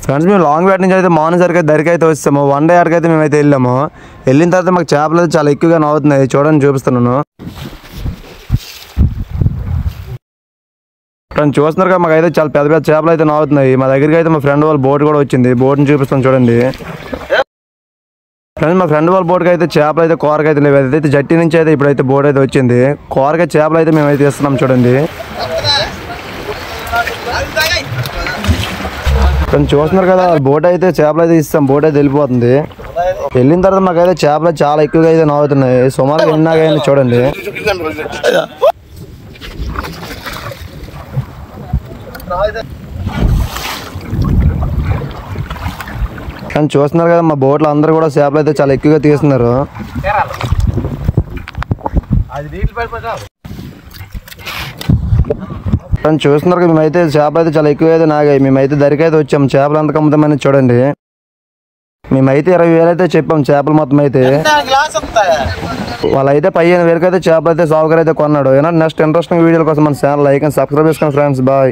Friends మేము long వేట నుంచి అయితే మార్నింగ్ సరికి దరికి అయితే వస్తాము. వన్ డే ఆడికైతే మేమైతే వెళ్ళాము. వెళ్ళిన తర్వాత మాకు చేపలు అయితే చాలా ఎక్కువగా నవ్వుతున్నాయి. చూడండి చూపిస్తున్నాను. ఫ్రెండ్స్ చూస్తున్నారు కదా, మాకైతే చాలా పెద్ద పెద్ద చేపలు అయితే నవ్వుతున్నాయి. మా దగ్గరికి అయితే మా ఫ్రెండ్ వాళ్ళ బోట్ కూడా వచ్చింది. బోట్ని చూపిస్తాను చూడండి. ఫ్రెండ్స్ మా ఫ్రెండ్ వాళ్ళ బోట్కి అయితే చేపలు అయితే కూరకైతే లేవు. అదైతే జట్టి నుంచి అయితే ఇప్పుడైతే బోట్ అయితే వచ్చింది. కూరగా చేపలు అయితే మేమైతే ఇస్తున్నాం చూడండి. ఫ్రెండ్స్ చూస్తున్నారు కదా, బోట్ అయితే చేపలు అయితే ఇస్తాం. బోట్ అయితే వెళ్ళిపోతుంది. వెళ్ళిన తర్వాత మాకైతే చేపలు చాలా ఎక్కువగా అయితే నవ్వుతున్నాయి. సుమారుగా ఎన్నాగైనా చూడండి. కానీ చూస్తున్నారు కదా, మా బోట్లో అందరూ కూడా చేపలు అయితే చాలా ఎక్కువగా తీస్తున్నారు. కానీ చూస్తున్నారు కదా, మేమైతే చేపలు అయితే చాలా ఎక్కువ అయితే నాగాయి. మేమైతే దరికైతే వచ్చాము. చేపలు ఎంత కమ్ముతామని చూడండి. మేమైతే 20,000 అయితే చెప్పాం చేపలు మొత్తం అయితే. వాళ్ళైతే 15,000 అయితే చేపలు అయితే సాగుగారు అయితే కొన్నాడు. ఏమన్నా నెక్స్ట్ ఇంట్రెస్టింగ్ వీడియోల కోసం మన ఛానల్ లైక్ అండ్ సబ్స్క్రైబ్ చేసుకోండి ఫ్రెండ్స్. బాయ్.